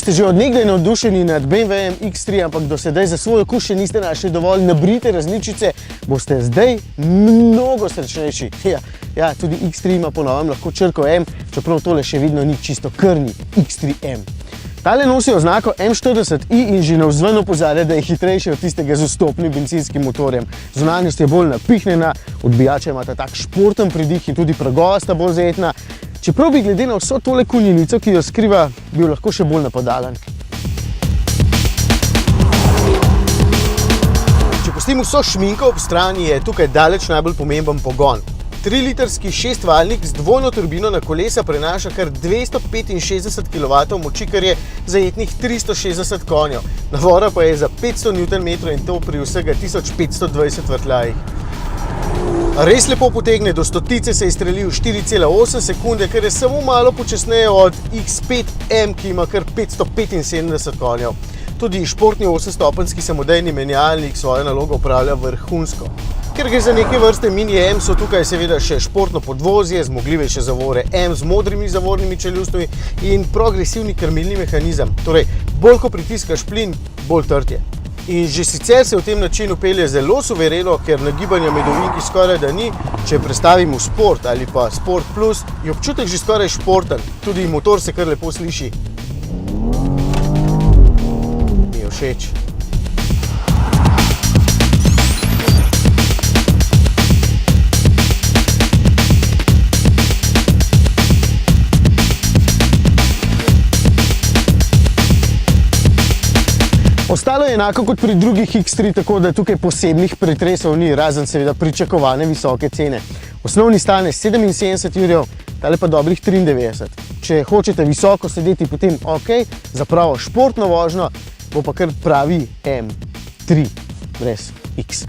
ste že od nekdaj navdušeni nad BMW X3, ampak do sedaj za svoj okus še niste našli dovolj nabrite različice, boste zdaj mnogo srečnejši. Ja, tudi X3 ima po novem lahko črko M, čeprav tole še vedno ni čisto krni X3M. Tale nosi oznako M40i in že navzven opozarja, da je hitrejši od tistega z vstopnim benzinskim motorjem. Zunanjost je bolj napihnjena, odbijača imata tak športen pridih in tudi pragova sta bolj zajetna. Čeprav bi glede na vso tole konjenico, ki jo skriva, bil lahko še bolj napadalen. Če pustimo vso šminko ob strani, je tukaj daleč najbolj pomemben pogon. 3-litrski 6-valjnik z dvojno turbino na kolesa prenaša kar 265 kW moči, kar je zajetnih 360 konjev. Navora pa je za 500 Nm in to pri vsega 1520 vrtljajih. Res lepo potegne, do stotice se izstreli v 4,8 sekunde, kar je samo malo počasneje od X5M, ki ima kar 575 konjev. Tudi športni 8-stopenjski samodejni menjalnik svojo nalogo opravlja vrhunsko. Ker gre za neke vrste mini M, so tukaj seveda še športno podvozje, zmogljivejše zavore M z modrimi zavornimi čeljustmi in progresivni krmilni mehanizem. Torej, bolj ko pritiskaš plin, bolj trd je. In že sicer se v tem načinu pelje zelo suvereno, ker nagibanja med ovinki skoraj da ni. Če prestavim v Sport ali pa Sport Plus, je občutek že skoraj športen. Tudi motor se kar lepo sliši. Mi je všeč. Ostalo je enako kot pri drugih X3, tako da tukaj posebnih pretresov ni, razen seveda pričakovane visoke cene. Osnovni stane 77 jurjev, tale pa dobrih 93. Če hočete visoko sedeti, potem ok, za pravo športno vožnjo bo pa kar pravi M3 brez X.